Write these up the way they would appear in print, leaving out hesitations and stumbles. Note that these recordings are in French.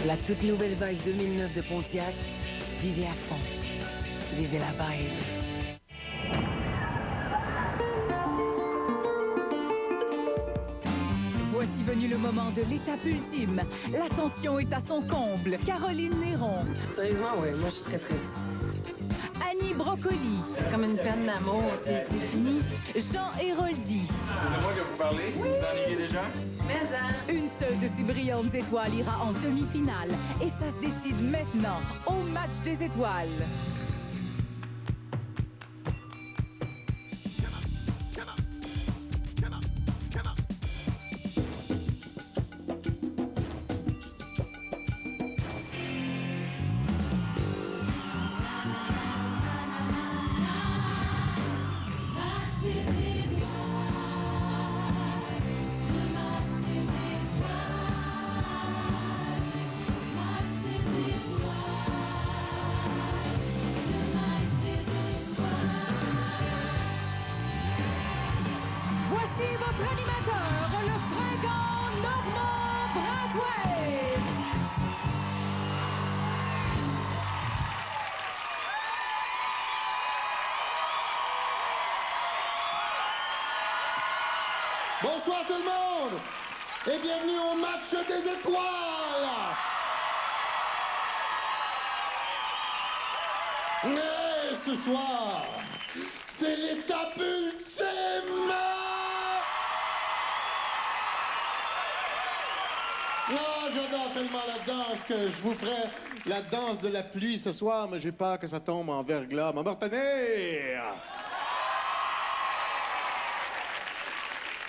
La toute nouvelle vague 2009 de Pontiac, vivez à fond. Vivez la vibe. Voici venu le moment de l'étape ultime. La tension est à son comble. Caroline Néron. Sérieusement, oui, moi je suis très triste. Annie Brocoli. C'est comme une peine d'amour, c'est fini. Jean Héroldi. C'est de moi que vous parlez? Vous vous ennuyez déjà? Mais hein? Une seule de ces brillantes étoiles ira en demi-finale. Et ça se décide maintenant au match des étoiles. Voici votre animateur, le fringant Normand Brathwaite. Bonsoir tout le monde et bienvenue au match des étoiles. Mais ce soir, c'est l'étape ultime. Non, j'adore tellement la danse que je vous ferai la danse de la pluie ce soir, mais j'ai peur que ça tombe en verglas. M'en retenir!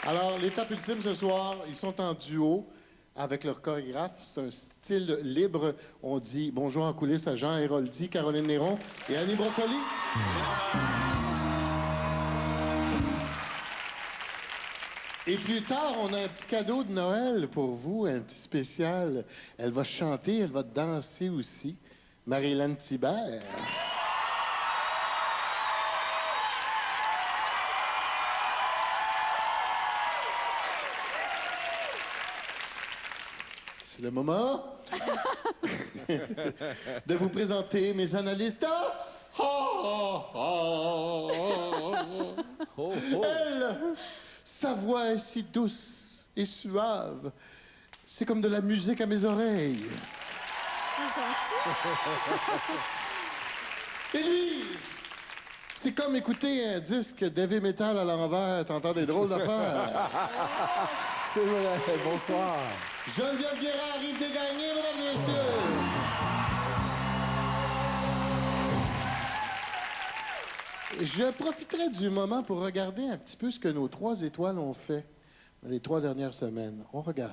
Alors, l'étape ultime ce soir, ils sont en duo avec leur chorégraphe. C'est un style libre. On dit bonjour en coulisses à Jean Héroldi, Caroline Néron et Annie Brocoli. Et plus tard, on a un petit cadeau de Noël pour vous, un petit spécial. Elle va chanter, elle va danser aussi. Marie-Hélène Thibert. C'est le moment de vous présenter mes analystes. Elle, sa voix est si douce et suave. C'est comme de la musique à mes oreilles. Et lui, c'est comme écouter un disque d'heavy metal à l'envers. T'entends des drôles d'affaires. C'est vrai, bonsoir. Geneviève Guérard arrive de gagner, mesdames et messieurs. Je profiterai du moment pour regarder un petit peu ce que nos 3 étoiles ont fait dans les 3 dernières semaines. On regarde.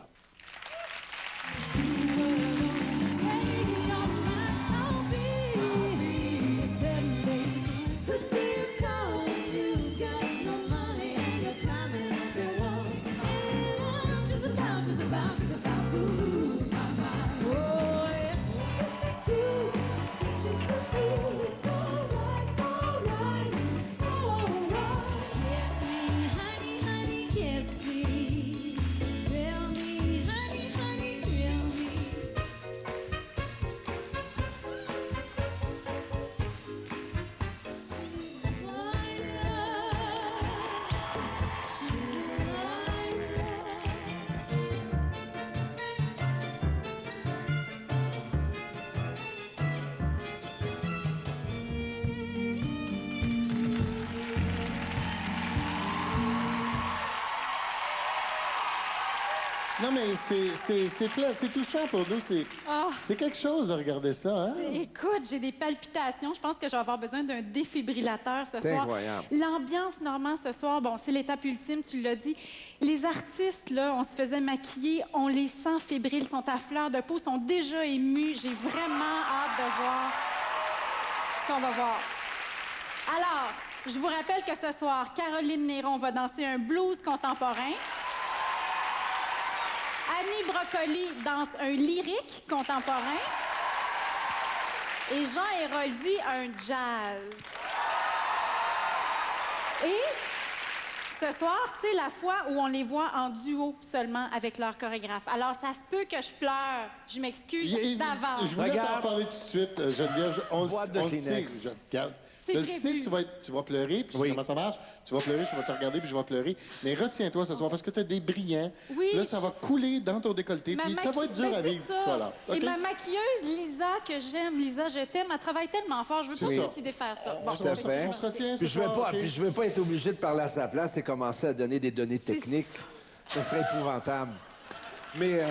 Non, mais c'est touchant pour nous. C'est quelque chose de regarder ça, hein? Écoute, j'ai des palpitations. Je pense que je vais avoir besoin d'un défibrillateur ce C'est soir. incroyable. L'ambiance, Normand, ce soir, bon, c'est l'étape ultime, tu l'as dit. Les artistes, là, on se faisait maquiller, on les sent fébriles, sont à fleur de peau, sont déjà émus. J'ai vraiment hâte de voir ce qu'on va voir. Alors, je vous rappelle que ce soir, Caroline Néron va danser un blues contemporain. Annie Brocoli danse un lyrique contemporain. Et Jean Héroldi un jazz. Et Ce soir, c'est la fois où on les voit en duo seulement avec leur chorégraphe. Alors, ça se peut que je pleure. Je m'excuse d'avance. Je voulais t'en parler tout de suite, Geneviève. On le sait, regarde. Je sais que tu vas pleurer, puis comment ça marche? Tu vas pleurer, je vais te regarder, puis je vais pleurer. Mais retiens-toi ce soir, parce que tu as des brillants. Oui. Là, ça va couler dans ton décolleté, puis ça va être dur à vivre, tout ça, là. Et ma maquilleuse, Lisa, que j'aime, Lisa, je t'aime, elle travaille tellement fort, je veux pas petit défaire ça. On se retient ce Puis je veux soir, pas, puis je veux pas être obligé de parler à sa place et commencer à donner des données techniques. Ça serait épouvantable. Mais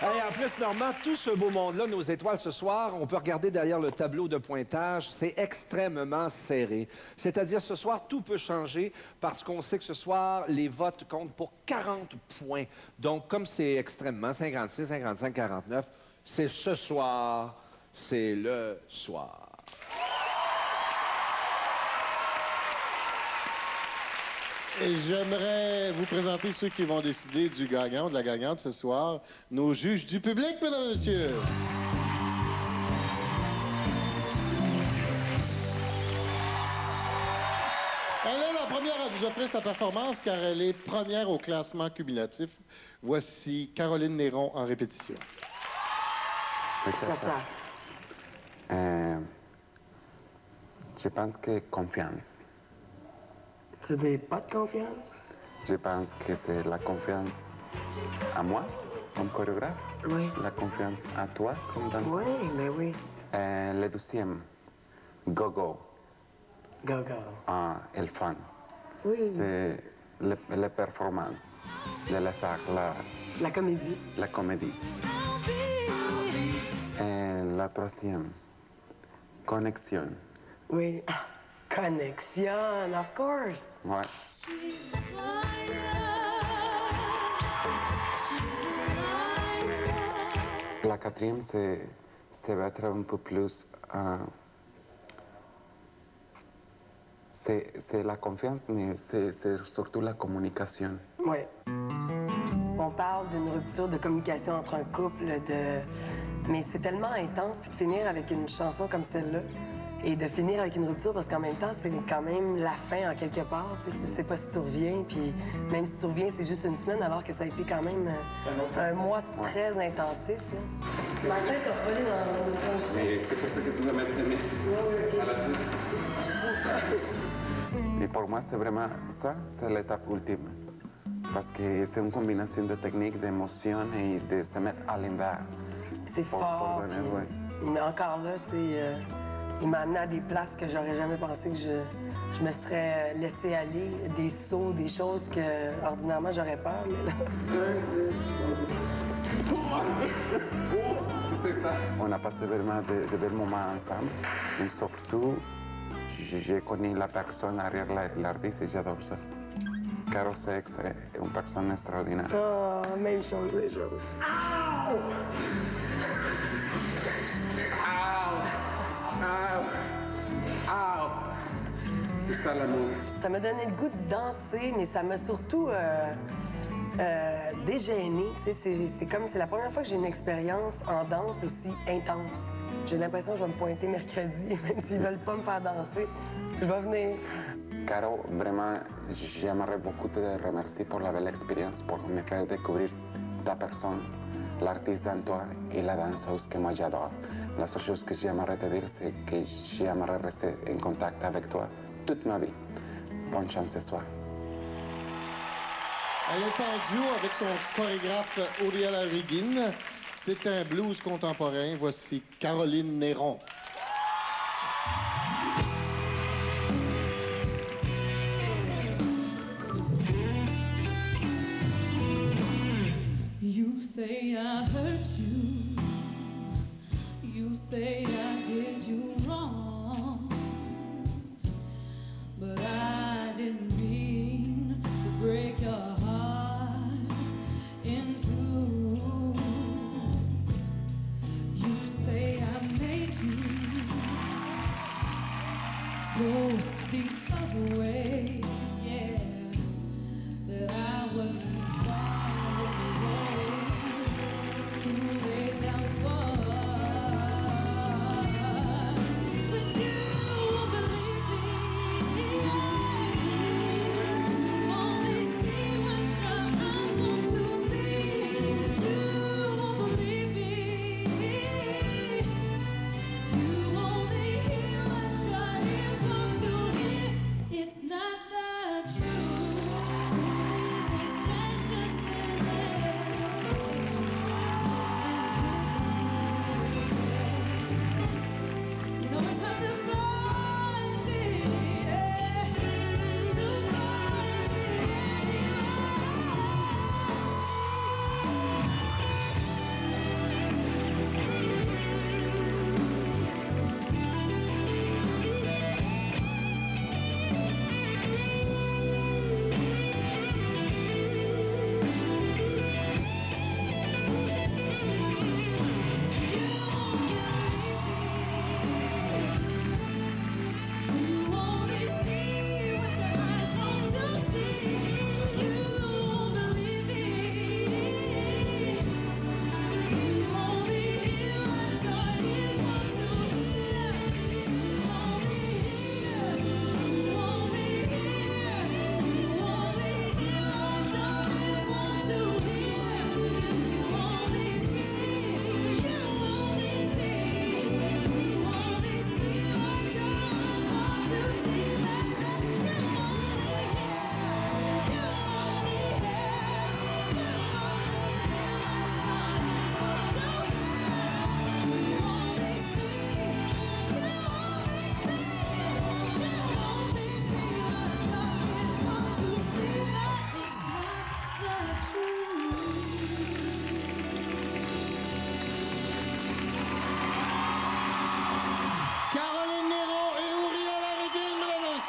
hey, en plus, Normand, tout ce beau monde-là, nos étoiles ce soir, on peut regarder derrière le tableau de pointage, c'est extrêmement serré. C'est-à-dire, ce soir, tout peut changer parce qu'on sait que ce soir, les votes comptent pour 40 points. Donc, comme c'est extrêmement 56, 55, 49, c'est ce soir, c'est le soir. Et j'aimerais vous présenter ceux qui vont décider du gagnant ou de la gagnante ce soir. Nos juges du public, mesdames et messieurs. Elle est la première à nous offrir sa performance car elle est première au classement cumulatif. Voici Caroline Néron en répétition. Je pense que confiance. Tu dis pas de confiance? Je pense que c'est la confiance à moi, comme chorégraphe. Oui. La confiance à toi, comme danseur. Oui, mais oui. Le deuxième, go-go. Go-go. Le fun. Oui. C'est la performance de la faire, La comédie. la comédie. Et la troisième, connexion. Oui. Connexion, of course. Ouais. La quatrième, c'est être un peu plus... c'est la confiance, mais c'est surtout la communication. Oui. On parle d'une rupture de communication entre un couple, mais c'est tellement intense, puis de finir avec une chanson comme celle-là, et de finir avec une rupture, parce qu'en même temps, c'est quand même la fin en quelque part. Tu sais pas si tu reviens, puis même si tu reviens, c'est juste une semaine, alors que ça a été quand même un mois très intensif. Là. Ma tête a volé dans le projet. Mais c'est pour ça que tu as aimé à la fin. Et pour moi, c'est vraiment ça, c'est l'étape ultime. Parce que c'est une combinaison de techniques, d'émotions et de se mettre à l'envers. C'est fort. Mais encore là, tu sais, il m'a amené à des places que j'aurais jamais pensé que je me serais laissé aller, des sauts, des choses que ordinairement j'aurais peur. Mais là... C'est ça. On a passé vraiment de bons moments ensemble. Et surtout, j'ai connu la personne derrière l'artiste et j'adore ça. Caro Sex est une personne extraordinaire. Ah, même chose les jours. Ow! C'est ça l'amour. Ça m'a donné le goût de danser, mais ça m'a surtout dégênée. C'est comme c'est la première fois que j'ai une expérience en danse aussi intense. J'ai l'impression que je vais me pointer mercredi, même s'ils veulent pas me faire danser. Je vais venir. Caro, vraiment, j'aimerais beaucoup te remercier pour la belle expérience, pour me faire découvrir ta personne, l'artiste en toi et la danseuse que moi j'adore. La seule chose que j'aimerais te dire, c'est que j'aimerais rester en contact avec toi toute ma vie. Bonne chance ce soir. Elle est en duo avec son chorégraphe Uriel Arriguin. C'est un blues contemporain. Voici Caroline Néron. You say I hurt you. You say I did you wrong. But I didn't mean to break your heart in two. You say I made you go the other way. Yeah, that I wouldn't follow the road you laid down for us. But you won't believe me.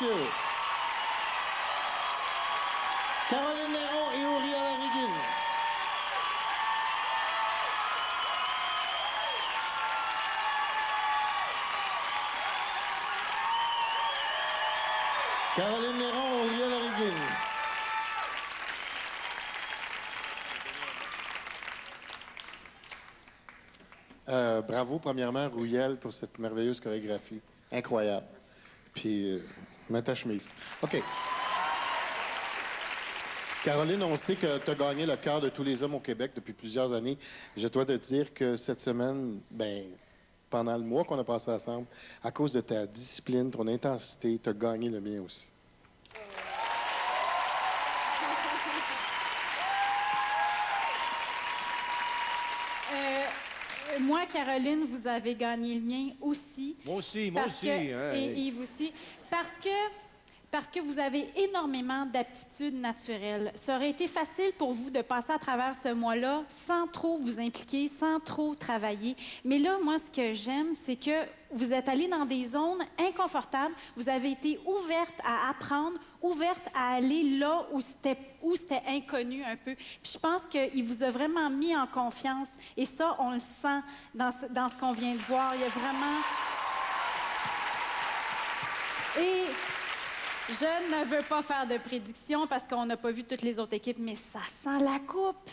messieurs. Caroline Néron et Uriel Lariguine. Caroline Néron, Uriel Lariguine. Bravo, premièrement, Rouillel, pour cette merveilleuse chorégraphie. Incroyable. Puis, mets ta chemise. OK. Caroline, on sait que tu as gagné le cœur de tous les hommes au Québec depuis plusieurs années. Je dois te dire que cette semaine, pendant le mois qu'on a passé ensemble, à cause de ta discipline, ton intensité, tu as gagné le mien aussi. Moi, Caroline, vous avez gagné le mien aussi. Moi aussi. Et Yves aussi. Parce que vous avez énormément d'aptitudes naturelles. Ça aurait été facile pour vous de passer à travers ce mois-là sans trop vous impliquer, sans trop travailler. Mais là, moi, ce que j'aime, c'est que vous êtes allé dans des zones inconfortables. Vous avez été ouverte à apprendre, ouverte à aller là où c'était inconnu un peu. Puis je pense qu'il vous a vraiment mis en confiance. Et ça, on le sent dans ce qu'on vient de voir. Il y a vraiment... Et... je ne veux pas faire de prédiction parce qu'on n'a pas vu toutes les autres équipes, mais ça sent la coupe.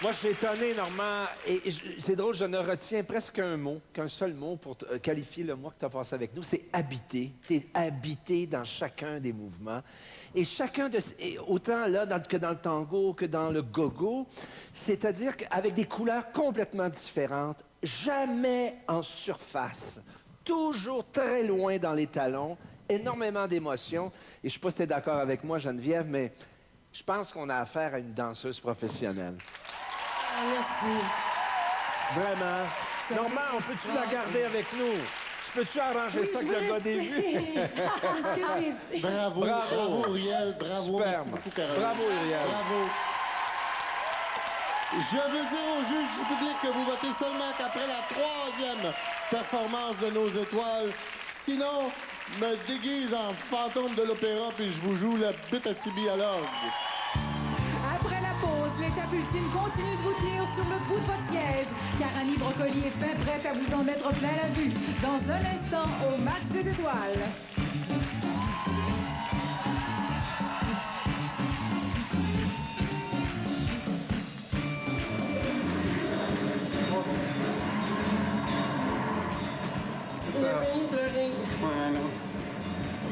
Moi, je suis étonné, Normand. Et c'est drôle, je ne retiens presque qu'un seul mot pour qualifier le mois que tu as passé avec nous, c'est habiter. Tu es habité dans chacun des mouvements. Et chacun autant là que dans le tango que dans le gogo, c'est-à-dire qu'avec des couleurs complètement différentes, jamais en surface, toujours très loin dans les talons, énormément d'émotions. Et je ne sais pas si tu es d'accord avec moi, Geneviève, mais je pense qu'on a affaire à une danseuse professionnelle. Merci. Vraiment. Normand, on peut-tu la garder avec nous? Peux-tu arranger ça avec le gars des vues? C'est ce que j'ai dit. Bravo, Uriel. Bravo, superbe. Merci beaucoup, Caroline. Bravo, Uriel. Bravo. Je veux dire aux juges du public que vous votez seulement qu'après la 3e performance de nos étoiles. Sinon, me déguise en fantôme de l'opéra puis je vous joue la bite à Tibi à l'orgue. Après la pause, l'étape ultime continue de vous tenir sur le bout de votre siège, car Annie Brocoli est bien prête à vous en mettre plein la vue dans un instant au Match des étoiles.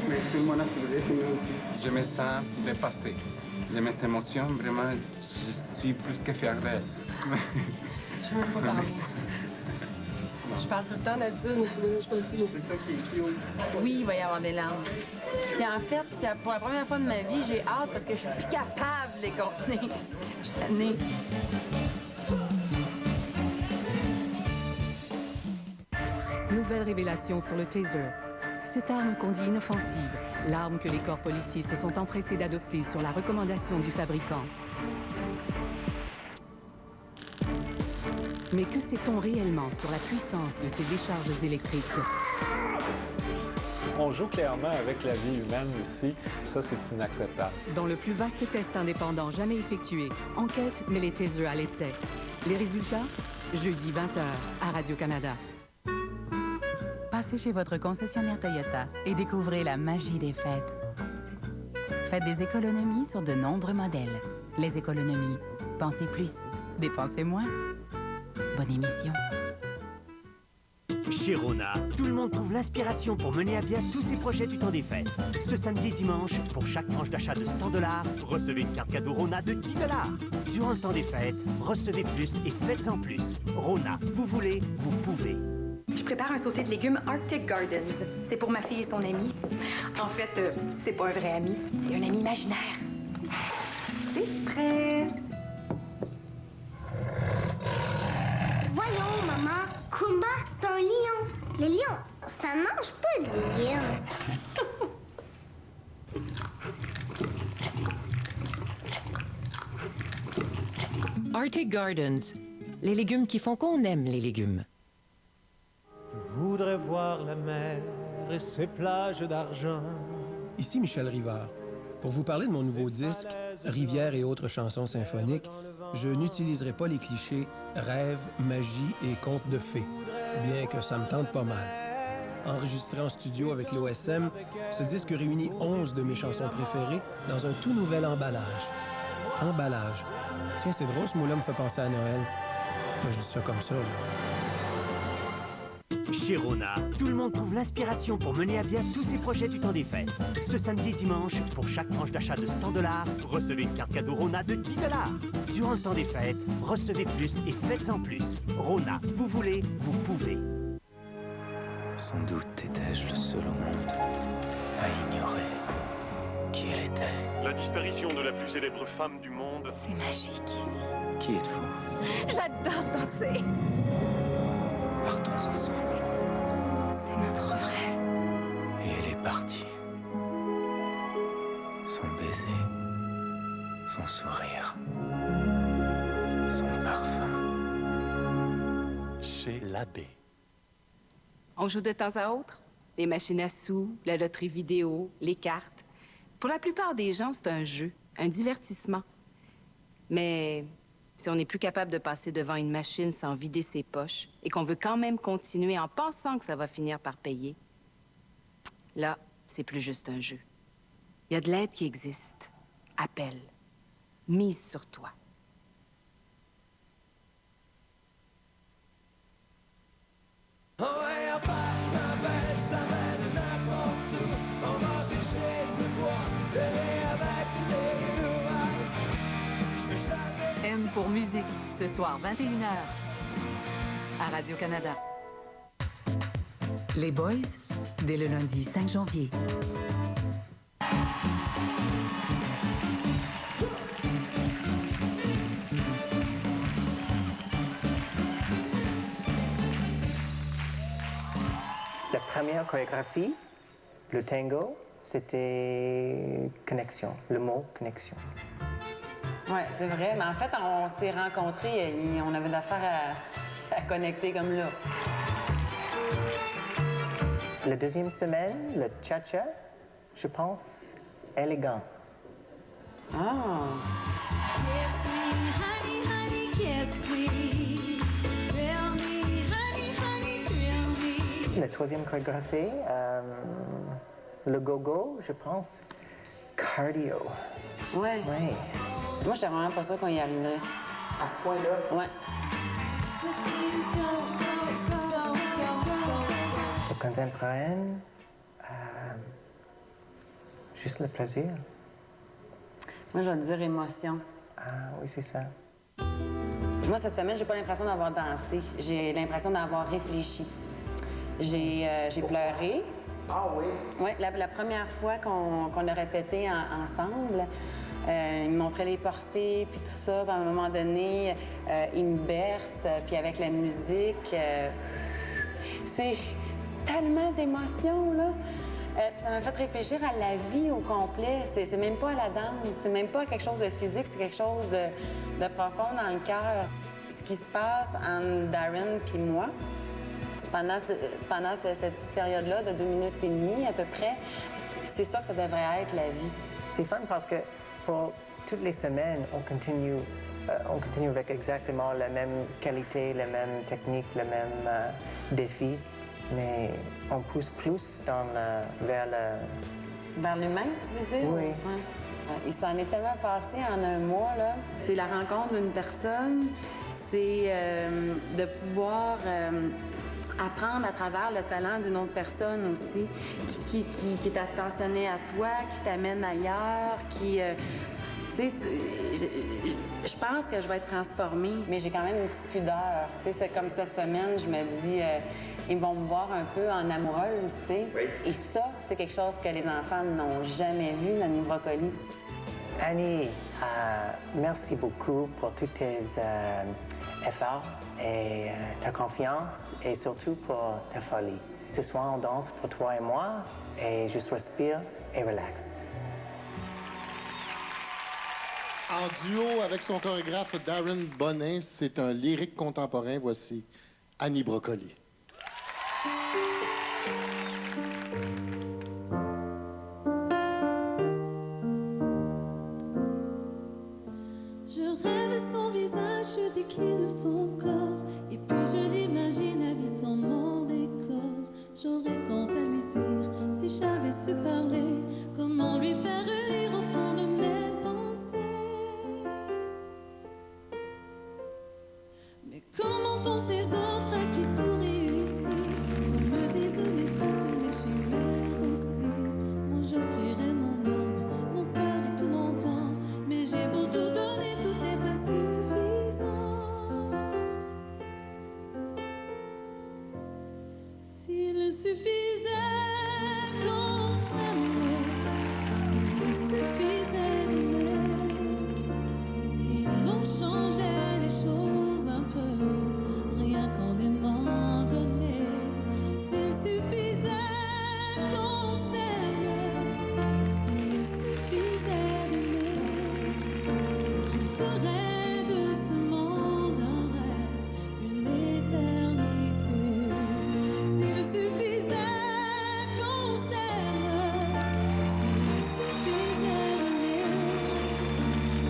Mais tout le monde a pleuré, moi aussi. Je me sens dépassé. De mes émotions, vraiment, je suis plus que fier d'elle. Je veux pas parler. Je parle tout le temps d'habitude, mais je parle plus. C'est ça qui est cute. Oui, il va y avoir des larmes. Puis en fait, pour la première fois de ma vie, j'ai hâte parce que je suis plus capable de les contenir. Je suis tannée. Nouvelle révélation sur le taser. Cette arme qu'on dit inoffensive, l'arme que les corps policiers se sont empressés d'adopter sur la recommandation du fabricant. Mais que sait-on réellement sur la puissance de ces décharges électriques? On joue clairement avec la vie humaine ici. Ça, c'est inacceptable. Dans le plus vaste test indépendant jamais effectué, Enquête met les tasers à l'essai. Les résultats? Jeudi 20h à Radio-Canada. Passez chez votre concessionnaire Toyota et découvrez la magie des fêtes. Faites des économies sur de nombreux modèles. Les économies. Pensez plus, dépensez moins. Bonne émission. Chez Rona, tout le monde trouve l'inspiration pour mener à bien tous ses projets du temps des fêtes. Ce samedi et dimanche, pour chaque tranche d'achat de 100 $, recevez une carte cadeau Rona de 10 $. Durant le temps des fêtes, recevez plus et faites-en plus. Rona, vous voulez, vous pouvez. Je prépare un sauté de légumes Arctic Gardens. C'est pour ma fille et son ami. En fait, c'est pas un vrai ami, c'est un ami imaginaire. C'est prêt. Voyons, maman. Kumba, c'est un lion. Le lion, ça mange pas de légumes. Arctic Gardens. Les légumes qui font qu'on aime les légumes. Je voudrais voir la mer et ses plages d'argent. Ici Michel Rivard. Pour vous parler de mon nouveau disque, Rivières et autres chansons symphoniques, je n'utiliserai pas les clichés rêve, magie et contes de fées, bien que ça me tente pas mal. Enregistré en studio avec l'OSM, ce disque réunit 11 de mes chansons préférées dans un tout nouvel emballage. Emballage. Tiens, c'est drôle, ce mot-là me fait penser à Noël. Moi, je dis ça comme ça, là. Chez Rona, tout le monde trouve l'inspiration pour mener à bien tous ses projets du temps des fêtes. Ce samedi et dimanche, pour chaque tranche d'achat de 100 $, recevez une carte cadeau Rona de 10 $. Durant le temps des fêtes, recevez plus et faites-en plus. Rona, vous voulez, vous pouvez. Sans doute étais-je le seul au monde à ignorer qui elle était. La disparition de la plus célèbre femme du monde. C'est magique ici. Qui êtes-vous? J'adore danser. Partons ensemble. C'est notre rêve. Et elle est partie. Son baiser, son sourire, son parfum. Chez l'abbé. On joue de temps à autre. Les machines à sous, la loterie vidéo, les cartes. Pour la plupart des gens, c'est un jeu, un divertissement. Mais si on n'est plus capable de passer devant une machine sans vider ses poches et qu'on veut quand même continuer en pensant que ça va finir par payer, là, c'est plus juste un jeu. Il y a de l'aide qui existe. Appelle. Mise sur toi. M pour musique, ce soir 21h à Radio-Canada. Les Boys, dès le lundi 5 janvier. La première chorégraphie, le tango, c'était connexion, le mot connexion. Oui, c'est vrai. Mais en fait, on s'est rencontrés et on avait d'affaires à connecter comme là. La deuxième semaine, le cha-cha, je pense, élégant. Ah! La troisième chorégraphie, le go-go, je pense, cardio. Ouais. Oui. Moi, j'étais vraiment pas sûre qu'on y arriverait. À ce point-là? Ouais. Le contemporain, juste le plaisir. Moi, je vais te dire émotion. Ah oui, c'est ça. Moi, cette semaine, j'ai pas l'impression d'avoir dansé. J'ai l'impression d'avoir réfléchi. J'ai pleuré. Ah oui? Oui, la première fois qu'on a répété ensemble, il me montrait les portées, puis tout ça. Puis à un moment donné, il me berce, puis avec la musique, c'est tellement d'émotions, là. Ça m'a fait réfléchir à la vie au complet. C'est même pas à la danse, c'est même pas quelque chose de physique, c'est quelque chose de profond dans le cœur. Ce qui se passe entre Darren puis moi, pendant cette petite période-là de 2 minutes et demie à peu près, c'est ça que ça devrait être la vie. C'est fun parce que pour toutes les semaines, on continue avec exactement la même qualité, la même technique, le même défi, mais on pousse plus vers l'humain, tu veux dire? Oui. Ouais. Il s'en est tellement passé en un mois, là. C'est la rencontre d'une personne, c'est de pouvoir apprendre à travers le talent d'une autre personne aussi, qui est attentionnée à toi, qui t'amène ailleurs, qui... tu sais, je pense que je vais être transformée, mais j'ai quand même une petite pudeur. Tu sais, c'est comme cette semaine, je me dis, ils vont me voir un peu en amoureuse, tu sais. Oui. Et ça, c'est quelque chose que les enfants n'ont jamais vu dans nos brocolis. Annie, merci beaucoup pour tous tes efforts et ta confiance et surtout pour ta folie. Ce soir, on danse pour toi et moi et juste respire et relax. En duo avec son chorégraphe Darren Bonin, c'est un lyrique contemporain. Voici Annie Brocoli. su parler, comment lui faire lire au fond de mes pensées. Mais comment font ces autres à qui tout réussit? Ils me disent mes fautes, mes chimères aussi. Moi j'offrirais mon âme, mon cœur et tout mon temps, mais j'ai beau tout donner, tout n'est pas suffisant. S'il suffisait qu'on s'aimait, s'il suffisait d'aimer, si l'on changeait les choses un peu, rien qu'en aimant donner, s'il suffisait qu'on s'aimait, s'il suffisait d'aimer, je ferais de ce monde un rêve, une éternité. S'il suffisait qu'on s'aime, s'il suffisait d'aimer,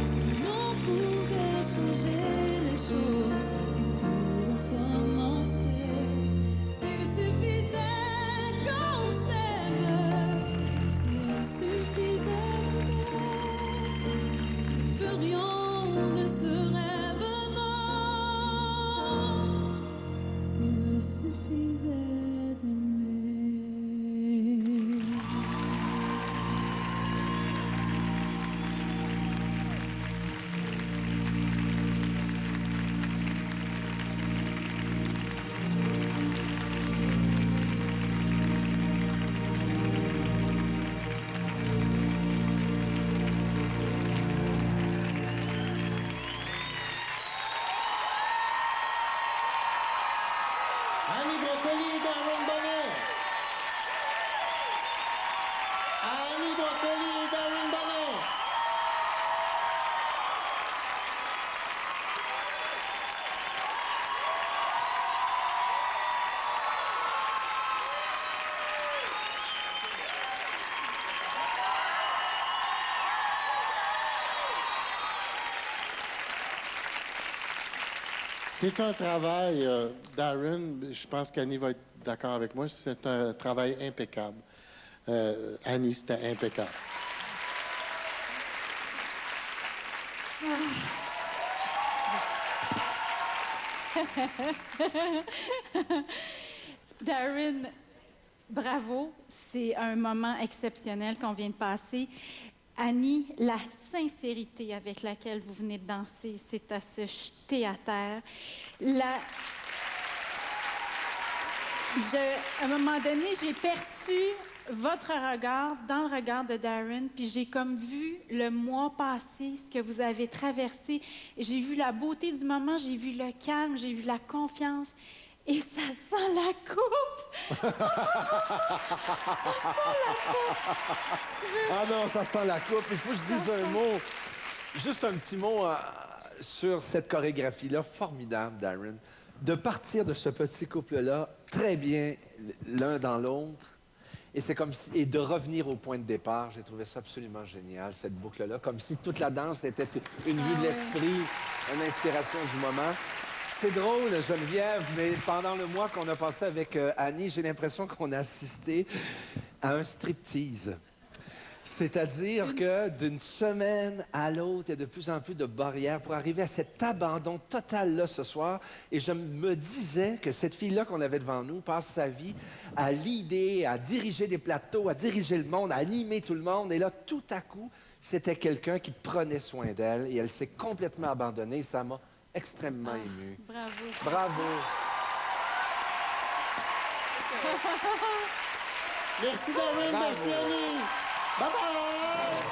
si l'on pouvait changer les choses et tout recommencer. S'il suffisait qu'on s'aime, s'il suffisait d'aimer, nous ferions de ce rêve mort. S'il suffisait d'aimer. Annie Brocoli et Darren Bonnet. Annie Brocoli et Darren Bonnet. C'est un travail, Darren, je pense qu'Annie va être d'accord avec moi, c'est un travail impeccable. Annie, c'était impeccable. Darren, bravo. C'est un moment exceptionnel qu'on vient de passer. Annie, la sincérité avec laquelle vous venez de danser, c'est à se jeter à terre. À un moment donné, j'ai perçu votre regard dans le regard de Darren, puis j'ai comme vu le mois passé, ce que vous avez traversé. J'ai vu la beauté du moment, j'ai vu le calme, j'ai vu la confiance. Et ça sent la coupe! Ah non, ça sent la coupe. Il faut que je dise un mot, juste un petit mot sur cette chorégraphie-là, formidable, Darren. De partir de ce petit couple-là, très bien l'un dans l'autre, et c'est comme si, et de revenir au point de départ, j'ai trouvé ça absolument génial, cette boucle-là, comme si toute la danse était une vue de l'esprit, une inspiration du moment. C'est drôle, Geneviève, mais pendant le mois qu'on a passé avec Annie, j'ai l'impression qu'on a assisté à un striptease. C'est-à-dire que d'une semaine à l'autre, il y a de plus en plus de barrières pour arriver à cet abandon total-là ce soir. Et je me disais que cette fille-là qu'on avait devant nous passe sa vie à l'idée, à diriger des plateaux, à diriger le monde, à animer tout le monde. Et là, tout à coup, c'était quelqu'un qui prenait soin d'elle et elle s'est complètement abandonnée. Et ça m'a extrêmement ému. Bravo. Bravo. Merci, Darren. Merci, Annie. Bye-bye!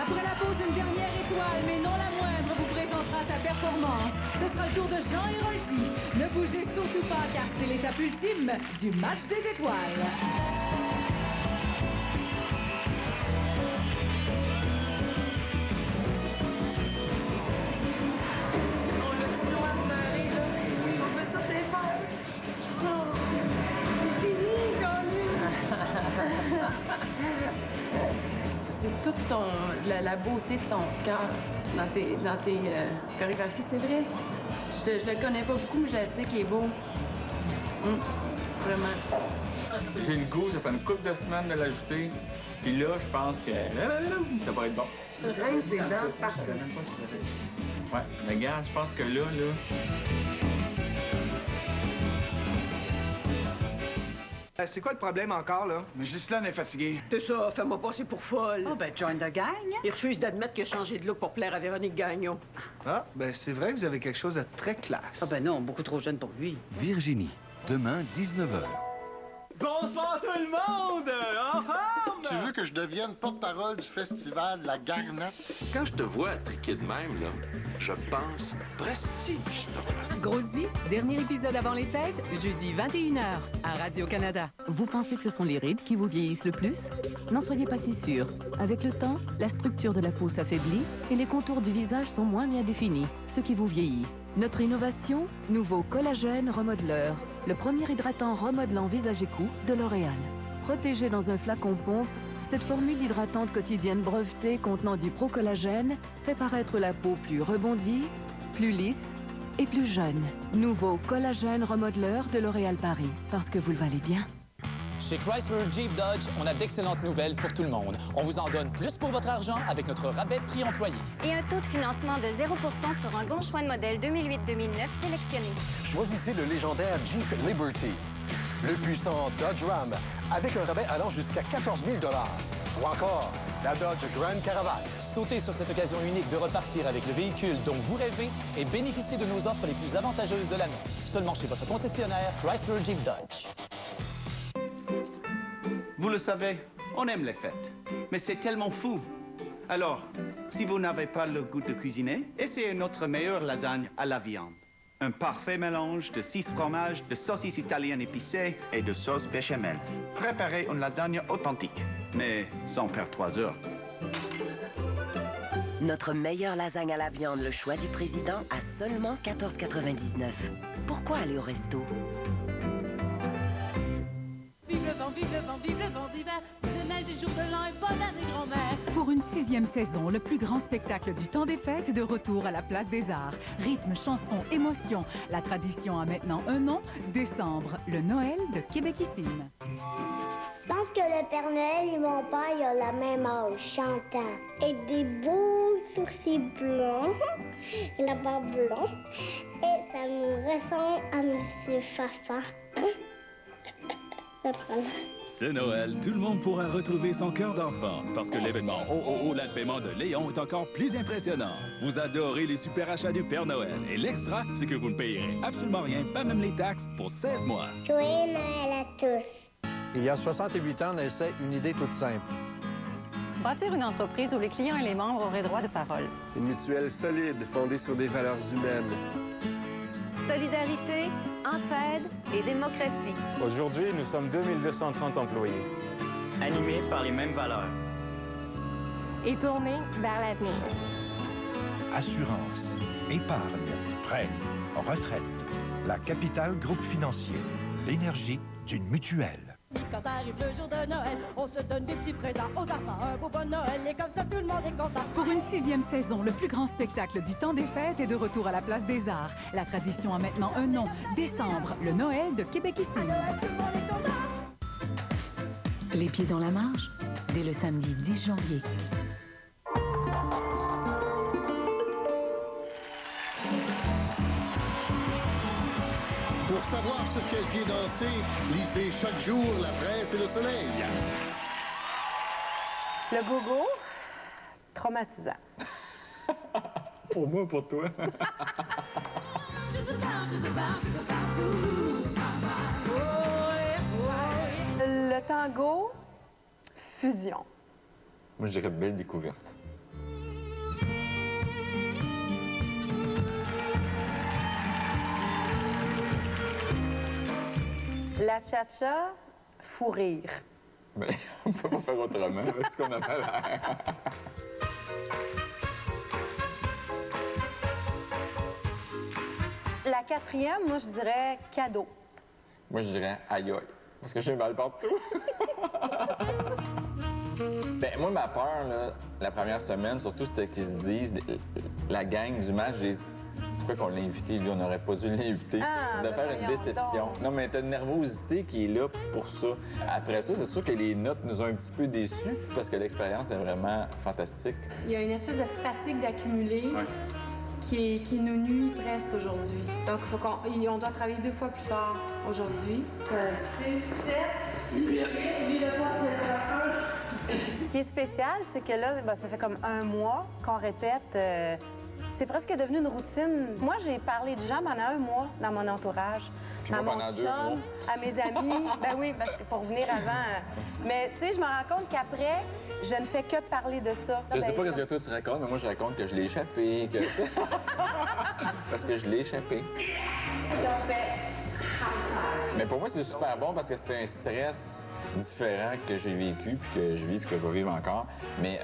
Après la pause, une dernière étoile, mais non la moindre, vous présentera sa performance. Ce sera le tour de Jean Héroldi. Ne bougez surtout pas, car c'est l'étape ultime du match des étoiles. On a-tu le droit de pleurer, là? On peut toutes les faire. C'est toute la beauté de ton cœur dans tes chorégraphies, c'est vrai. Je le connais pas beaucoup, mais je le sais qu'il est beau. vraiment. J'ai le goût, ça fait une couple de semaines de l'ajouter. Puis là, je pense que ça va être bon. Rince des dents partout. Ouais, mais regarde, je pense que là... C'est quoi le problème encore, là? Mais Ghislaine est fatiguée. C'est ça, fais-moi passer pour folle. Oh, ben, join the gang. Il refuse d'admettre qu'il a changé de look pour plaire à Véronique Gagnon. Ah, ben c'est vrai que vous avez quelque chose de très classe. Ah, ben non, beaucoup trop jeune pour lui. Virginie, demain, 19h. Bonsoir tout le monde! En forme! Tu veux que je devienne porte-parole du festival La Garnette? Quand je te vois triquer de même, là, je pense prestige. Grosse Vie, dernier épisode avant les fêtes, jeudi 21h, à Radio-Canada. Vous pensez que ce sont les rides qui vous vieillissent le plus? N'en soyez pas si sûr. Avec le temps, la structure de la peau s'affaiblit et les contours du visage sont moins bien définis, ce qui vous vieillit. Notre innovation, nouveau collagène remodeleur, le premier hydratant remodelant visage et cou de L'Oréal. Protégé dans un flacon pompe, cette formule hydratante quotidienne brevetée contenant du pro-collagène fait paraître la peau plus rebondie, plus lisse et plus jeune. Nouveau collagène remodeleur de L'Oréal Paris, parce que vous le valez bien. Chez Chrysler Jeep Dodge, on a d'excellentes nouvelles pour tout le monde. On vous en donne plus pour votre argent avec notre rabais prix employé. Et un taux de financement de 0% sur un grand choix de modèles 2008-2009 sélectionnés. Choisissez le légendaire Jeep Liberty, le puissant Dodge Ram, avec un rabais allant jusqu'à 14 000 $. Ou encore, la Dodge Grand Caravan. Sautez sur cette occasion unique de repartir avec le véhicule dont vous rêvez et bénéficiez de nos offres les plus avantageuses de l'année. Seulement chez votre concessionnaire Chrysler Jeep Dodge. Vous le savez, on aime les fêtes. Mais c'est tellement fou. Alors, si vous n'avez pas le goût de cuisiner, essayez notre meilleure lasagne à la viande. Un parfait mélange de 6 fromages, de saucisses italiennes épicées et de sauce béchamel. Préparez une lasagne authentique, mais sans perdre 3 heures. Notre meilleure lasagne à la viande, le choix du président, à seulement 14,99 $. Pourquoi aller au resto? Vive le vent, vive le vent, vive le vent d'hiver, de neige des jours de l'an et bonne année grand-mère. Pour une 6e saison, le plus grand spectacle du temps des fêtes est de retour à la Place des Arts. Rythme, chansons, émotion. La tradition a maintenant un nom, décembre, le Noël de Québécissime. Je pense que le Père Noël et mon père ils ont la même âge, chantant. Et des beaux sourcils blancs, et la barbe blanche. Et ça nous ressemble à M. Fafa. Ce Noël, tout le monde pourra retrouver son cœur d'enfant parce que l'événement Oh, là, le paiement de Léon est encore plus impressionnant. Vous adorez les super achats du Père Noël et l'extra, c'est que vous ne payerez absolument rien, pas même les taxes, pour 16 mois. Joyeux Noël à tous. Il y a 68 ans, naissait une idée toute simple. Bâtir une entreprise où les clients et les membres auraient droit de parole. Une mutuelle solide, fondée sur des valeurs humaines. Solidarité, entraide et démocratie. Aujourd'hui, nous sommes 2230 employés. Animés par les mêmes valeurs. Et tournés vers l'avenir. Assurance, épargne, prêt, retraite. La Capitale Groupe Financier. L'énergie d'une mutuelle. Quand arrive le jour de Noël, on se donne des petits présents aux enfants, un beau bon Noël, et comme ça tout le monde est content. Pour une 6e saison, le plus grand spectacle du temps des fêtes est de retour à la Place des Arts. La tradition a maintenant un nom, décembre, le Noël de Québékissime. Les pieds dans la marge, dès le samedi 10 janvier. Pour savoir sur quel pied danser, lisez chaque jour La Presse et Le Soleil. Le gogo, traumatisant. Pour moi, pour toi. Le tango, fusion. Moi, je dirais belle découverte. La cha-cha, fou rire. Mais on peut pas faire autrement avec ce qu'on a fait là. La 4e, moi, je dirais cadeau. Moi, je dirais aïe aïe, parce que j'ai mal partout. Ben, moi, ma peur, là, la première semaine, surtout, c'était qu'ils se disent, la gang du match, disent Pourquoi qu'on l'a invité? Lui, on n'aurait pas dû l'inviter. Ah, de ben faire une voyons déception. donc. Non, mais t'as une nervosité qui est là pour ça. Après ça, c'est sûr que les notes nous ont un petit peu déçus parce que l'expérience est vraiment fantastique. Il y a une espèce de fatigue d'accumuler qui nous nuit presque aujourd'hui. Donc, on doit travailler 2 fois plus fort aujourd'hui. Ce qui est spécial, c'est que là, ben, ça fait comme 1 mois qu'on répète. C'est presque devenu une routine. Moi, j'ai parlé de gens pendant 1 mois dans mon entourage. Puis à moi, mon pendant 2 chum, mois. à mes amis. Ben oui, parce que pour venir avant. Mais tu sais, je me rends compte qu'après, je ne fais que parler de ça. Je sais pas ce que toi tu racontes, mais moi je raconte que je l'ai échappé, que... parce que je l'ai échappé. Mais pour moi, c'est super bon parce que c'est un stress différent que j'ai vécu, puis que je vis, puis que je vais vivre encore. Mais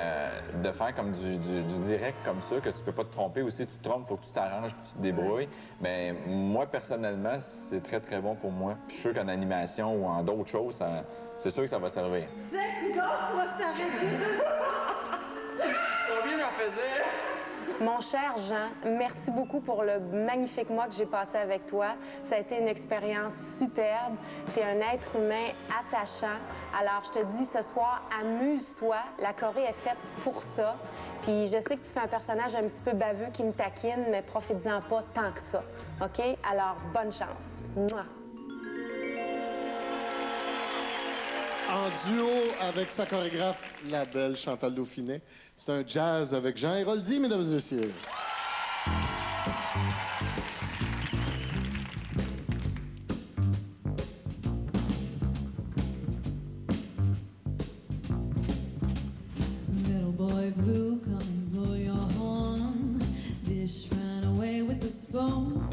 de faire comme du direct comme ça, que tu peux pas te tromper aussi, tu te trompes, faut que tu t'arranges, puis tu te débrouilles. Mais moi, personnellement, c'est très, très bon pour moi. Puis je suis sûr qu'en animation ou en d'autres choses, c'est sûr que ça va servir. C'est tu vas s'arrêter. Combien j'en faisais? Mon cher Jean, merci beaucoup pour le magnifique mois que j'ai passé avec toi. Ça a été une expérience superbe. Tu es un être humain attachant. Alors, je te dis ce soir, amuse-toi. La Corée est faite pour ça. Puis je sais que tu fais un personnage un petit peu baveux qui me taquine, mais profite-en pas tant que ça. OK? Alors, bonne chance. Mouah. En duo avec sa chorégraphe, la belle Chantal Dauphinet. C'est un jazz avec Jean Héroldi, mesdames et messieurs. Little boy blue, come and blow your horn. Dish ran away with the spoon.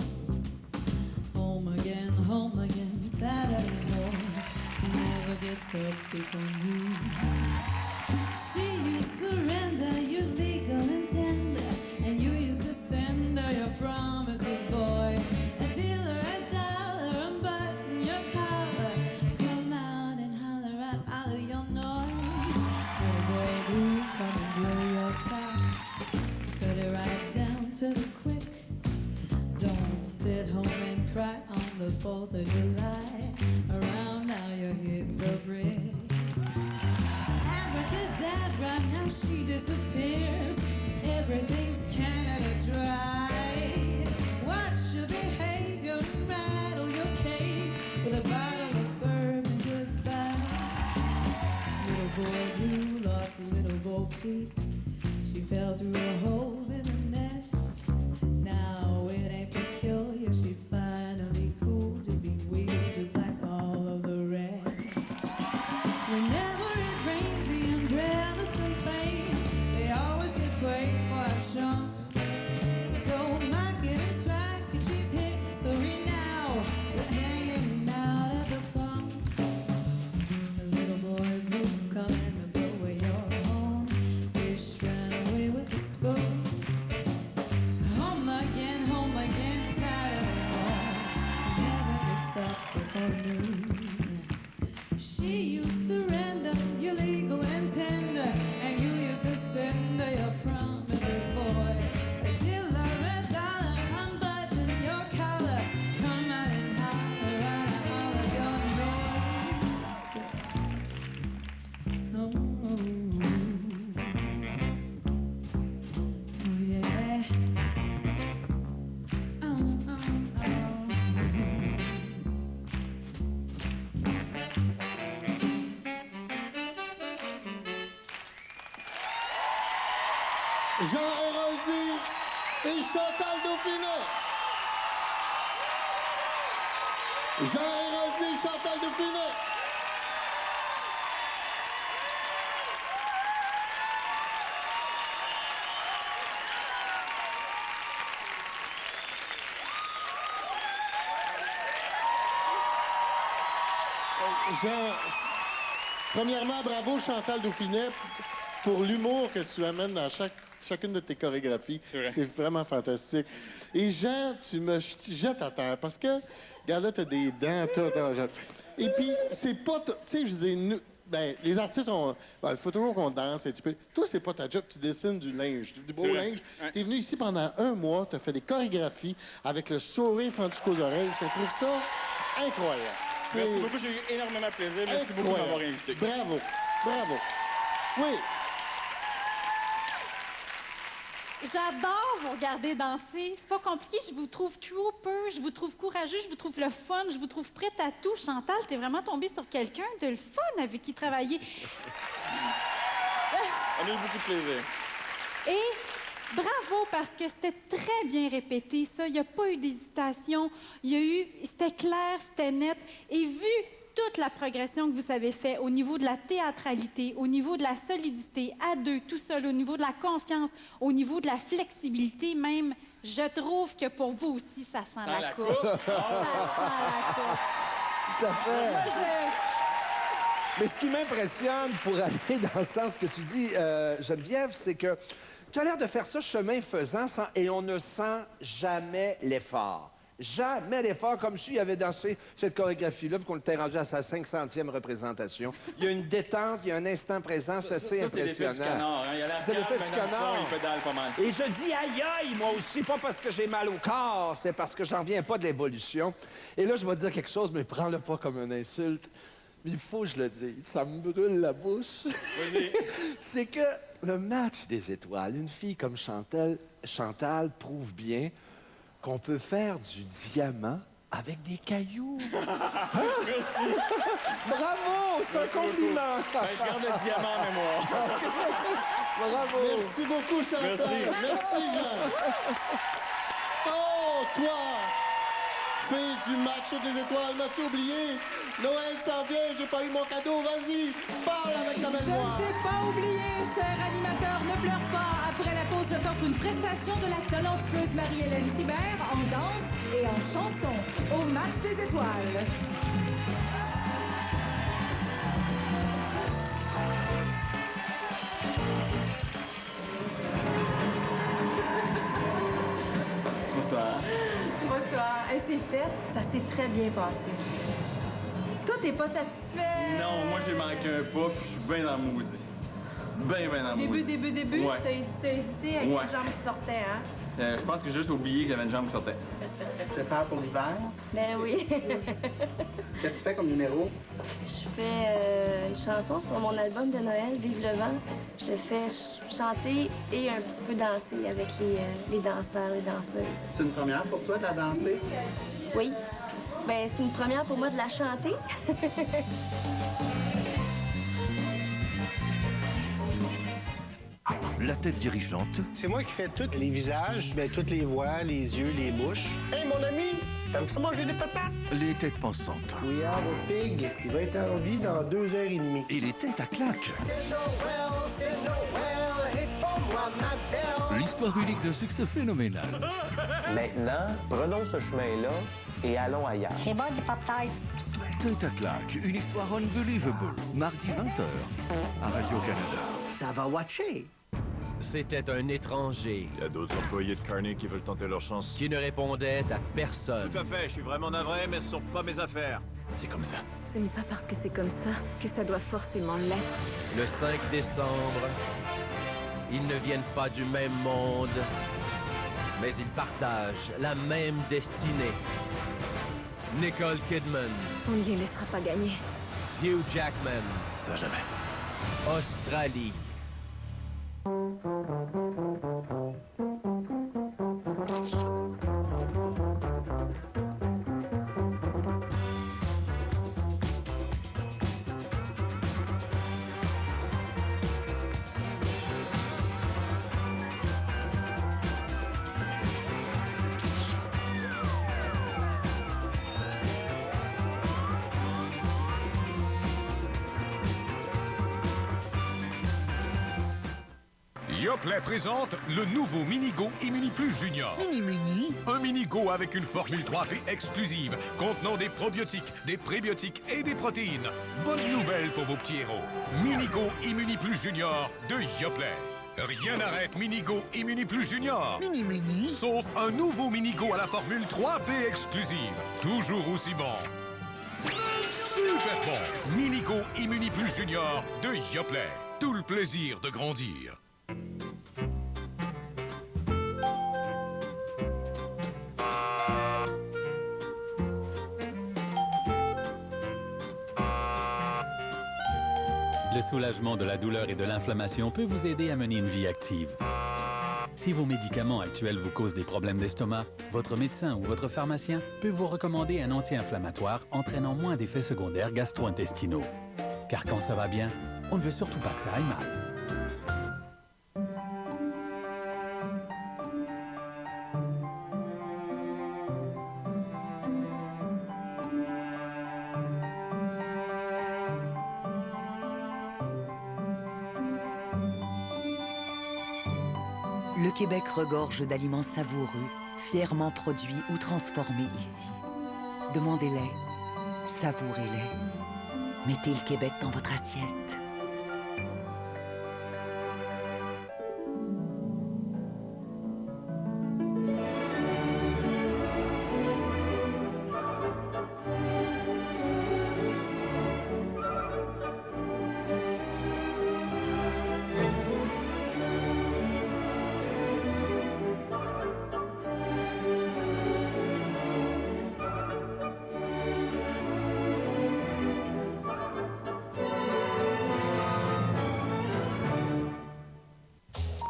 Home again, Saturday morning. He never gets up before noon. She used to render you legal and tender, and you used to send her your promises, boy. A dealer, a dollar, unbutton your collar. Come out and holler at all of your noise. Little boy blue, come and blow your top. Cut it right down to the quick. Don't sit home and cry on the 4th of July. Around now you're hitting the bricks. Abracadabra, now she disappears. Everything's Canada Dry. Watch your behavior and rattle your cage with a bottle of bourbon goodbye. Little boy blue lost a little Bo Peep. She fell through a hole in the nest. Now it ain't peculiar, she's finally cool to be weird just like all of the rest. Whenever it rains, the umbrellas complain. They always get played for a chump. So Mike get a strike and she's hit sorry now. We're hanging out at the pump. A little boy blue, come and blow away your horn. Fish ran away with the spoon. Home again, Saturday morning. Never gets up before noon. She used to render you legal and tender, and you used to send her your promises, boy. A dealer, a dollar, unbutton your collar. Come out and holler out of all of your noise. Oh, yeah. Jean Héroldi et Chantal Dauphinet. Jean Héroldi, Chantal Dauphinet. Jean, premièrement, bravo Chantal Dauphinet pour l'humour que tu amènes dans chacune de tes chorégraphies. C'est vraiment fantastique. Et Jean, tu me jettes à terre parce que, regarde là, t'as des dents, Et puis, c'est pas... Tu sais, je dis, Ben, les artistes, il faut toujours qu'on danse un petit peu. Toi, c'est pas ta job, tu dessines du linge, du beau linge. T'es venu ici pendant 1 mois, t'as fait des chorégraphies avec le sourire fendu jusqu'aux oreilles. Je trouve ça incroyable. Merci beaucoup, j'ai eu énormément de plaisir. Merci beaucoup de m'avoir invité. Bravo, bravo. Oui. J'adore vous regarder danser. C'est pas compliqué. Je vous trouve trooper, je vous trouve courageux, je vous trouve le fun, je vous trouve prête à tout. Chantal, t'es vraiment tombée sur quelqu'un de le fun avec qui travailler. On a eu beaucoup de plaisir. Et bravo, parce que c'était très bien répété, ça. Il n'y a pas eu d'hésitation. C'était clair, c'était net. Et vu toute la progression que vous avez faite au niveau de la théâtralité, au niveau de la solidité, à deux, tout seul, au niveau de la confiance, au niveau de la flexibilité même, je trouve que pour vous aussi, ça sent la coupe. Ça sent la coupe. Tout à fait. Mais ce qui m'impressionne pour aller dans le sens que tu dis, Geneviève, c'est que tu as l'air de faire ça chemin faisant et on ne sent jamais l'effort. Jamais l'effort, comme s'il avait dansé cette chorégraphie-là, puis qu'on était rendu à sa 500e représentation. Il y a une détente, il y a un instant présent, c'est assez impressionnant. C'est l'effet du canard, hein? Il y a la c'est l'effet du canard. Il pédale pas mal. Et je dis aïe aïe, moi aussi, pas parce que j'ai mal au corps, c'est parce que j'en viens pas de l'évolution. Et là, je vais te dire quelque chose, mais prends-le pas comme une insulte. Mais il faut que je le dise, ça me brûle la bouche. Vas-y. C'est que le match des étoiles, une fille comme Chantal prouve bien qu'on peut faire du diamant avec des cailloux. Merci. Bravo, c'est un compliment. Je garde le diamant en mémoire. Bravo. Merci beaucoup, Chantal. Merci Jean. Oh, toi, fille du match des étoiles, m'as-tu oublié? Noël s'en vient, j'ai pas eu mon cadeau, vas-y, parle avec ta belle voix. Je ne t'ai pas oublié, cher animateur, ne pleure pas. Après la pause, je t'offre une prestation de la talentueuse Marie-Hélène Thibert en danse et en chanson au Match des étoiles. Bonsoir. Bonsoir. Et c'est fait. Ça s'est très bien passé. Toi, t'es pas satisfait? Non, moi j'ai manqué un pas, puis je suis bien dans le maudit. Bien dans le maudit. Début? Ouais. T'as hésité avec les jambes qui sortaient, hein? Je pense que j'ai juste oublié qu'il y avait une jambe qui sortait. Tu te prépares pour l'hiver? Ben oui. Qu'est-ce que tu fais comme numéro? Je fais une chanson sur mon album de Noël, Vive le vent. Je le fais chanter et un petit peu danser avec les danseurs, les danseuses. C'est une première pour toi de la danser? Oui. Ben, c'est une première pour moi de la chanter. La tête dirigeante. C'est moi qui fais tous les visages, toutes les voix, les yeux, les bouches. Hey, mon ami! T'aimes ça manger des patates? Les têtes pensantes. We have a pig. Il va être en vie dans 2h30. Et les têtes à claques. L'histoire unique d'un succès phénoménal. Maintenant, prenons ce chemin-là et allons ailleurs. C'est bon du pop-tart. Tête à claque, une histoire unbelievable. Mardi 20h à Radio-Canada. Ça va watcher. C'était un étranger. Il y a d'autres employés de Carney qui veulent tenter leur chance. Qui ne répondait à personne. Tout à fait, je suis vraiment navré, mais ce sont pas mes affaires. C'est comme ça. Ce n'est pas parce que c'est comme ça que ça doit forcément l'être. Le 5 décembre, ils ne viennent pas du même monde, mais ils partagent la même destinée. Nicole Kidman. On ne les laissera pas gagner. Hugh Jackman. Ça jamais. Australie. Yoplait présente le nouveau Minigo Immuni Plus Junior. Mini. Un Minigo avec une formule 3P exclusive, contenant des probiotiques, des prébiotiques et des protéines. Bonne nouvelle pour vos petits héros. Minigo Immuni Plus Junior de Yoplait. Rien n'arrête Minigo Immuni Plus Junior. Mini. Sauf un nouveau Minigo à la formule 3P exclusive. Toujours aussi bon. Super Bon, Minico Immuni Plus Junior de Yoplait. Tout le plaisir de grandir. Le soulagement de la douleur et de l'inflammation peut vous aider à mener une vie active. Si vos médicaments actuels vous causent des problèmes d'estomac, votre médecin ou votre pharmacien peut vous recommander un anti-inflammatoire entraînant moins d'effets secondaires gastro-intestinaux. Car quand ça va bien, on ne veut surtout pas que ça aille mal. Le Québec regorge d'aliments savoureux, fièrement produits ou transformés ici. Demandez-les, savourez-les. Mettez le Québec dans votre assiette.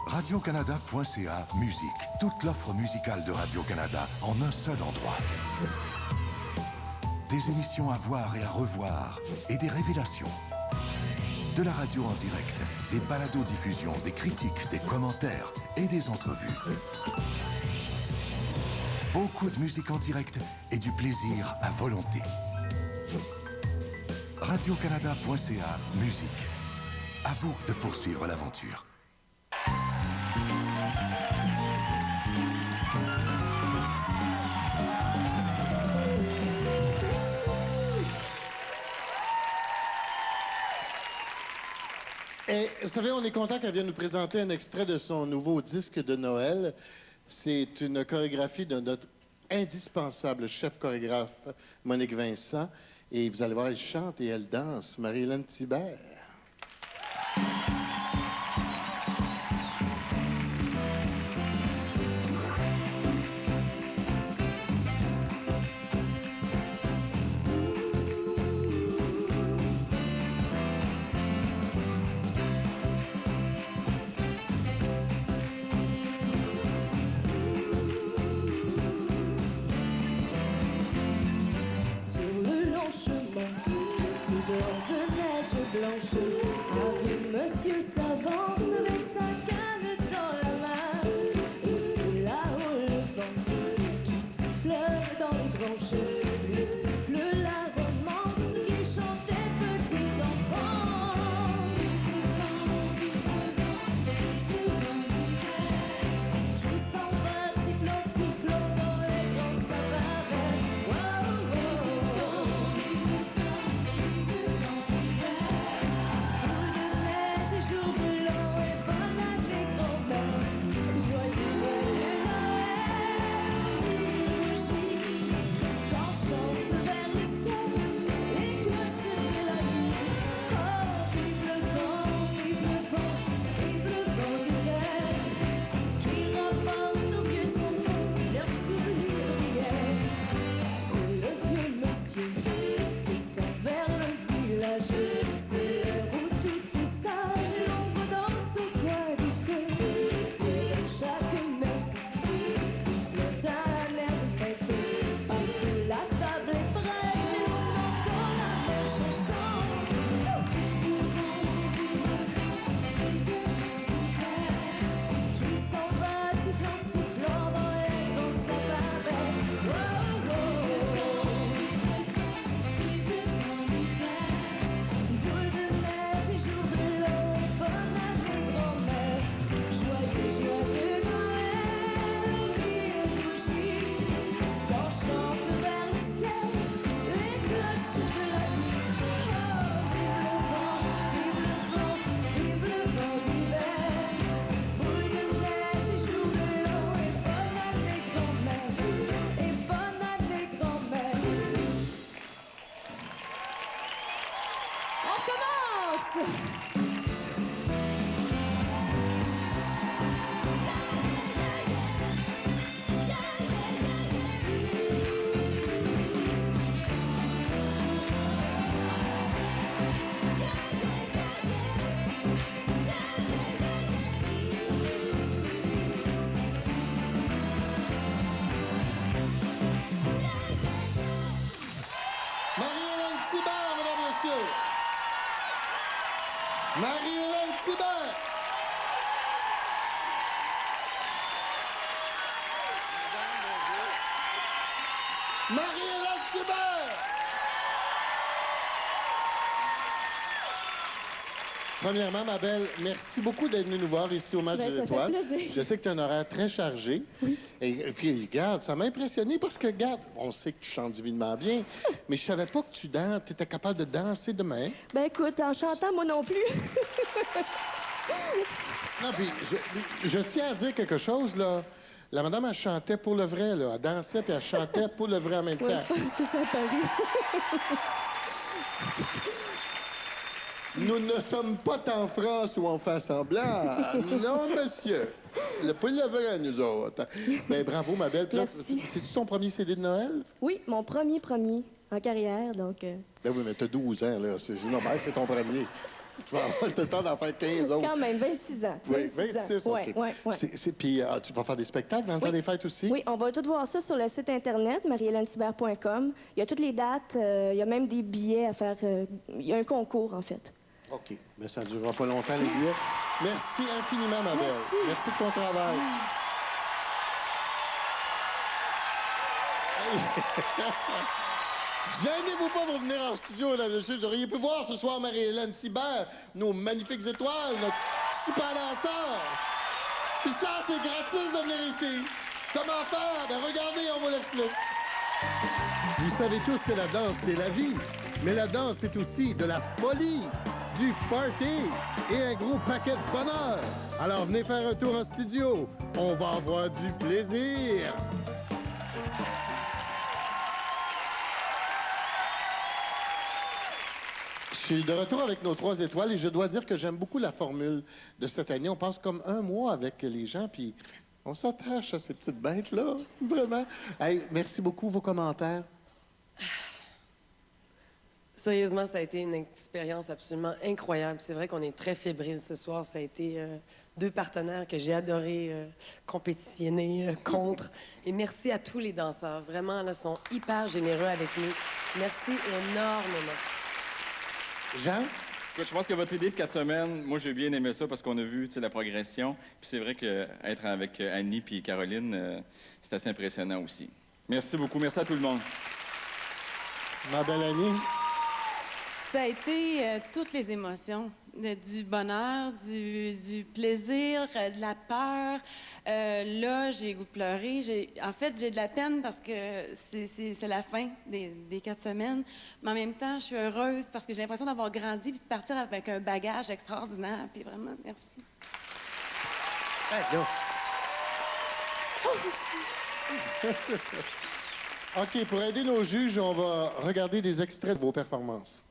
Radio-Canada.ca Musique. Toute l'offre musicale de Radio-Canada en un seul endroit. Des émissions à voir et à revoir et des révélations. De la radio en direct, des balados-diffusions, des critiques, des commentaires et des entrevues. Beaucoup de musique en direct et du plaisir à volonté. Radio-Canada.ca Musique. À vous de poursuivre l'aventure. Et vous savez, on est content qu'elle vienne nous présenter un extrait de son nouveau disque de Noël. C'est une chorégraphie de notre indispensable chef chorégraphe, Monique Vincent. Et vous allez voir, elle chante et elle danse. Marie-Hélène Thibert. Sur le long chemin, tout bord de neige blanche, On recommence! Marie-Hélène Thibert, mesdames et messieurs. Marie-Hélène Thibert. Marie-Hélène Thibert. Premièrement, ma belle, merci beaucoup d'être venue nous voir ici au Match Ben, des ça fait Étoiles. plaisir. Je sais que tu as un horaire très chargé. Oui. Et puis, regarde, ça m'a impressionné parce que, regarde, on sait que tu chantes divinement bien, mais je savais pas que tu étais capable de danser demain. Ben écoute, en chantant, moi non plus. Non, puis je tiens à dire quelque chose, là. La madame, elle chantait pour le vrai, là. Elle dansait puis elle chantait pour le vrai en même temps. Ouais, je pense que c'est à Paris. Nous ne sommes pas en France où on fait semblant. Non, monsieur. Pas le vrai, nous autres. Ben, bravo, ma belle. Puis là, Merci. c'est-tu ton premier CD de Noël? Oui, mon premier en carrière, donc... Ben oui, mais t'as 12 ans, là. C'est normal, c'est ton premier. Tu vas avoir le temps d'en faire 15 autres. Quand même, 26 ans. Oui, 26, OK. Oui. Puis tu vas faire des spectacles dans le temps des fêtes aussi? Oui, on va tout voir ça sur le site Internet, mariehélènethibert.com. Il y a toutes les dates, il y a même des billets à faire. Il y a un concours, en fait. OK. Mais ça ne durera pas longtemps, les billets. Merci infiniment, ma belle. Merci de ton travail. Gênez-vous pas pour venir en studio, mesdames et messieurs. Vous auriez pu voir ce soir Marie-Hélène Thibert, nos magnifiques étoiles, notre super danseur. Puis ça, c'est gratis de venir ici. Comment faire? Ben regardez, on vous l'explique. Vous savez tous que la danse, c'est la vie. Mais la danse, c'est aussi de la folie, du party et un gros paquet de bonheur. Alors venez faire un tour en studio. On va avoir du plaisir. Je suis de retour avec nos 3 étoiles et je dois dire que j'aime beaucoup la formule de cette année. On passe comme un mois avec les gens, puis on s'attache à ces petites bêtes-là, vraiment. Hey, merci beaucoup, vos commentaires. Sérieusement, ça a été une expérience absolument incroyable. C'est vrai qu'on est très fébrile ce soir. Ça a été 2 partenaires que j'ai adoré compétitionner contre. Et merci à tous les danseurs. Vraiment, là, sont hyper généreux avec nous. Merci énormément. Jean? Écoute, je pense que votre idée de 4 semaines, moi, j'ai bien aimé ça parce qu'on a vu la progression. Puis c'est vrai qu'être avec Annie puis Caroline, c'est assez impressionnant aussi. Merci beaucoup. Merci à tout le monde. Ma belle Annie? Ça a été toutes les émotions, du bonheur, du plaisir, de la peur. Là, j'ai le goût de pleurer. En fait, j'ai de la peine parce que c'est la fin des 4 semaines. Mais en même temps, je suis heureuse parce que j'ai l'impression d'avoir grandi puis de partir avec un bagage extraordinaire. Puis vraiment, merci. OK, pour aider nos juges, on va regarder des extraits de vos performances.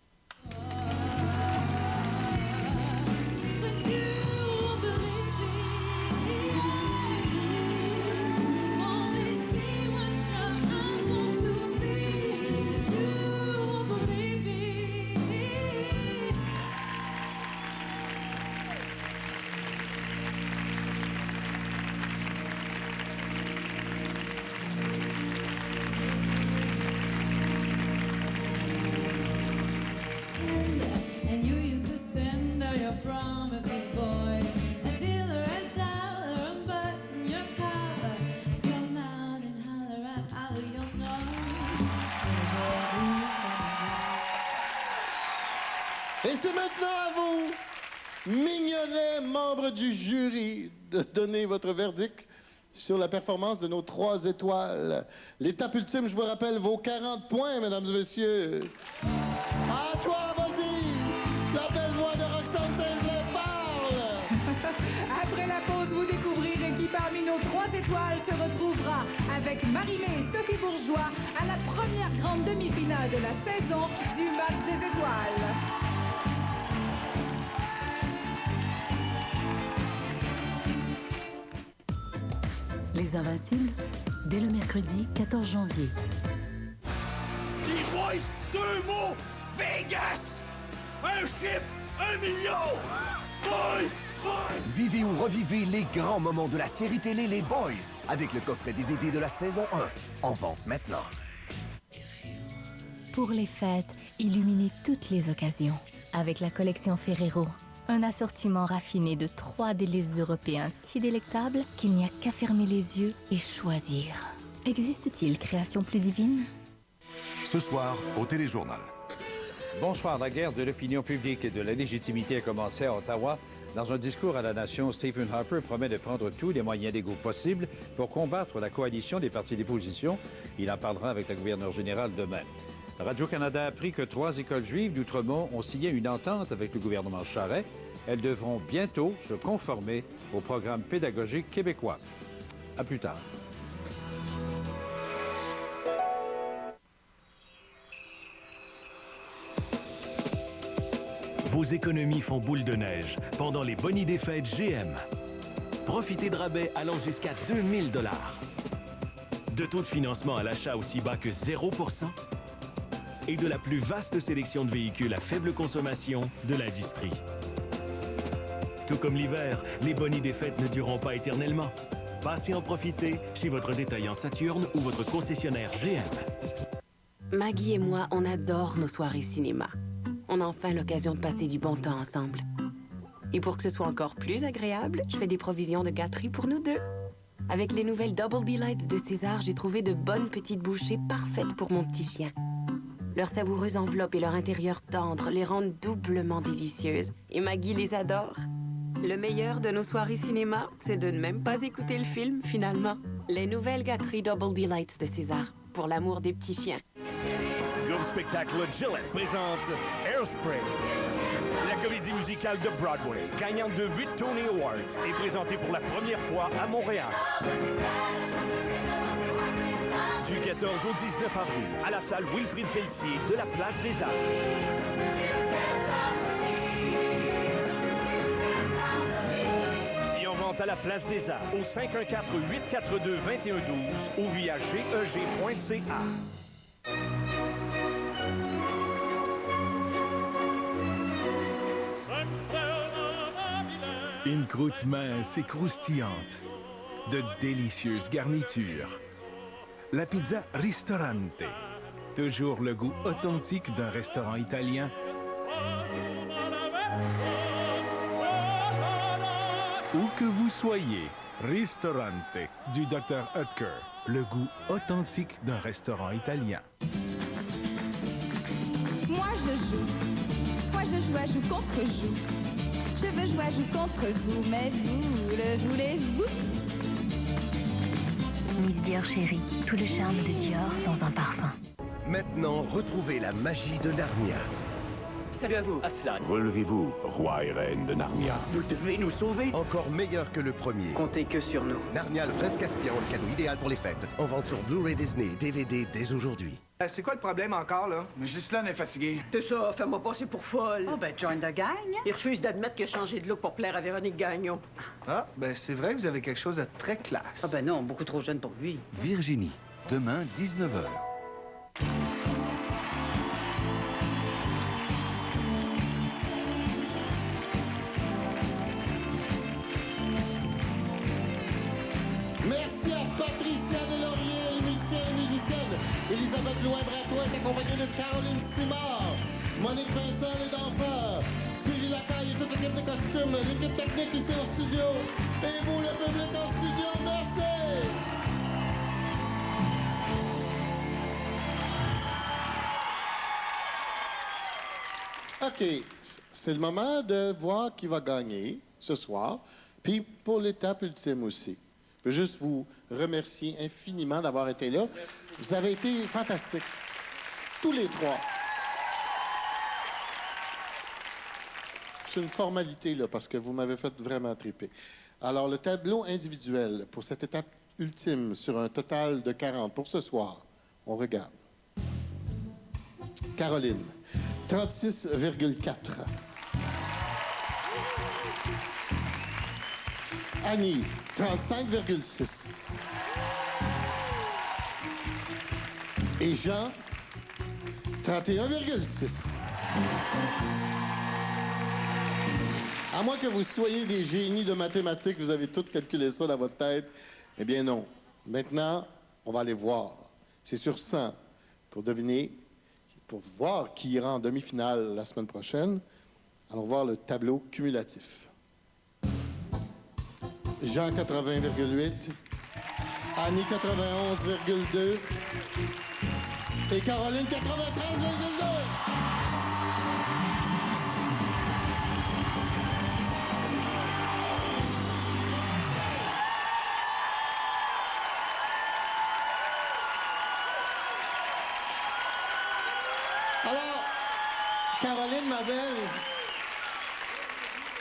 And you used to send all your promises, boy. Until the red dollar unbutton your collar. Come out and holler at all your noise. Et c'est maintenant à vous, mignonnets membres du jury, de donner votre verdict sur la performance de nos 3 étoiles. L'étape ultime, je vous rappelle, vaut 40 points, mesdames et messieurs. À toi, vas-y! La belle voix de Roxane Saint-Blaise parle! Après la pause, vous découvrirez qui parmi nos 3 étoiles se retrouvera avec Marie-Mé et Sophie Bourgeois à la première grande demi-finale de la saison du Match des étoiles. Les Invincibles, dès le mercredi 14 janvier. Les boys, 2 mots! Vegas! Un chiffre, 1 million! Boys! Vivez ou revivez les grands moments de la série télé Les Boys avec le coffret DVD de la saison 1. En vente maintenant. Pour les fêtes, illuminez toutes les occasions avec la collection Ferrero. Un assortiment raffiné de 3 délices européens si délectables qu'il n'y a qu'à fermer les yeux et choisir. Existe-t-il création plus divine? Ce soir, au Téléjournal. Bonsoir. La guerre de l'opinion publique et de la légitimité a commencé à Ottawa. Dans un discours à la nation, Stephen Harper promet de prendre tous les moyens légaux possibles pour combattre la coalition des partis d'opposition. Il en parlera avec le gouverneur général demain. Radio-Canada a appris que 3 écoles juives d'Outremont ont signé une entente avec le gouvernement Charest. Elles devront bientôt se conformer au programme pédagogique québécois. À plus tard. Vos économies font boule de neige pendant les boni des fêtes GM. Profitez de rabais allant jusqu'à 2000 $. De taux de financement à l'achat aussi bas que 0% et de la plus vaste sélection de véhicules à faible consommation de l'industrie. Tout comme l'hiver, les bonis des fêtes ne dureront pas éternellement. Passez en profiter chez votre détaillant Saturne ou votre concessionnaire GM. Maggie et moi, on adore nos soirées cinéma. On a enfin l'occasion de passer du bon temps ensemble. Et pour que ce soit encore plus agréable, je fais des provisions de gâterie pour nous deux. Avec les nouvelles Double Delights de César, j'ai trouvé de bonnes petites bouchées parfaites pour mon petit chien. Leur savoureuse enveloppe et leur intérieur tendre les rendent doublement délicieuses. Et Maggie les adore. Le meilleur de nos soirées cinéma, c'est de ne même pas écouter le film, finalement. Les nouvelles gâteries Double Delights de César, pour l'amour des petits chiens. Groupe spectacle Gillette présente Airspray. La comédie musicale de Broadway, gagnante de 8 Tony Awards, est présentée pour la première fois à Montréal. Du 14 au 19 avril, à la salle Wilfrid Pelletier de la Place des Arts. Et en vente à la Place des Arts, au 514-842-2112 ou via geg.ca. Une croûte mince et croustillante, de délicieuses garnitures. La pizza Ristorante, toujours le goût authentique d'un restaurant italien. Où que vous soyez, Ristorante du Dr. Oetker, le goût authentique d'un restaurant italien. Moi je joue. Moi je joue à joue contre joue. Je veux jouer à joue contre vous, mais vous le voulez-vous? Miss Dior chérie, tout le charme de Dior dans un parfum. Maintenant, retrouvez la magie de Narnia. Salut à vous, Aslan. Relevez-vous, roi et reine de Narnia. Vous devez nous sauver. Encore meilleur que le premier. Comptez que sur nous. Narnia, le prince Caspian, le cadeau idéal pour les fêtes. En vente sur Blu-ray Disney et DVD dès aujourd'hui. C'est quoi le problème encore, là? Ghislaine est fatiguée. C'est ça, fais-moi passer pour folle. Oh, ben, join the gang. Il refuse d'admettre qu'il a changé de look pour plaire à Véronique Gagnon. Ah, ben c'est vrai que vous avez quelque chose de très classe. Ah, ben non, beaucoup trop jeune pour lui. Virginie, demain, 19h. Merci à Patricia Delaurier, les musiciens et musiciennes. Elisabeth Louin-Bratois est accompagnée de Caroline Simard. Monique Vincent, les danseurs. Sylvie Lacaille et toute l'équipe de costumes. L'équipe technique ici en studio. Et vous, le public en studio, merci! OK, c'est le moment de voir qui va gagner ce soir. Puis pour l'étape ultime aussi. Je veux juste vous remercier infiniment d'avoir été là. Merci. Vous avez été fantastiques. Tous les trois. C'est une formalité, là, parce que vous m'avez fait vraiment triper. Alors, le tableau individuel pour cette étape ultime sur un total de 40 pour ce soir, on regarde. Caroline, 36,4. Annie, 35,6. Et Jean, 31,6. À moins que vous soyez des génies de mathématiques, vous avez tout calculé ça dans votre tête. Eh bien non. Maintenant, on va aller voir. C'est sur 100 pour deviner, pour voir qui ira en demi-finale la semaine prochaine. Allons voir le tableau cumulatif. Jean, 80,8. Annie, 91,2. Et Caroline, 93,2. Alors, Caroline, ma belle,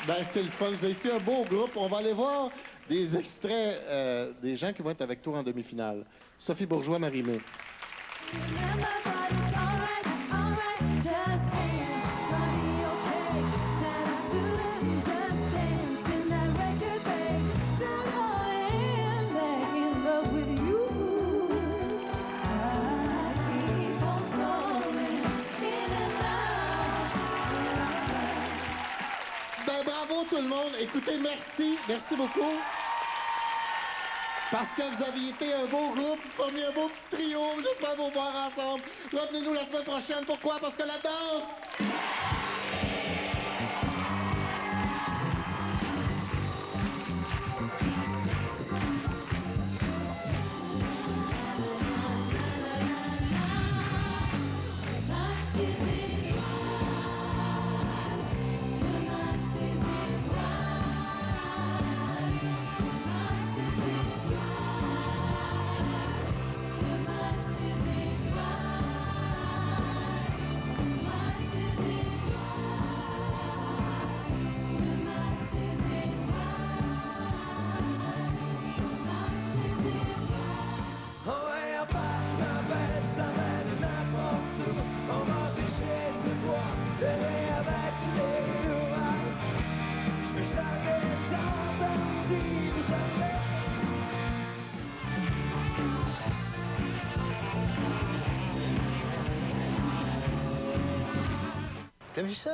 ben c'est le fun. Vous étiez un beau groupe. On va aller voir des extraits des gens qui vont être avec toi en demi-finale. Sophie Bourgeois, Marie-Mé. Ben bravo tout le monde. Écoutez, merci. Merci beaucoup. Parce que vous avez été un beau groupe, vous formiez un beau petit trio. J'espère vous voir ensemble. Revenez-nous la semaine prochaine. Pourquoi? Parce que la danse... T'as vu ça?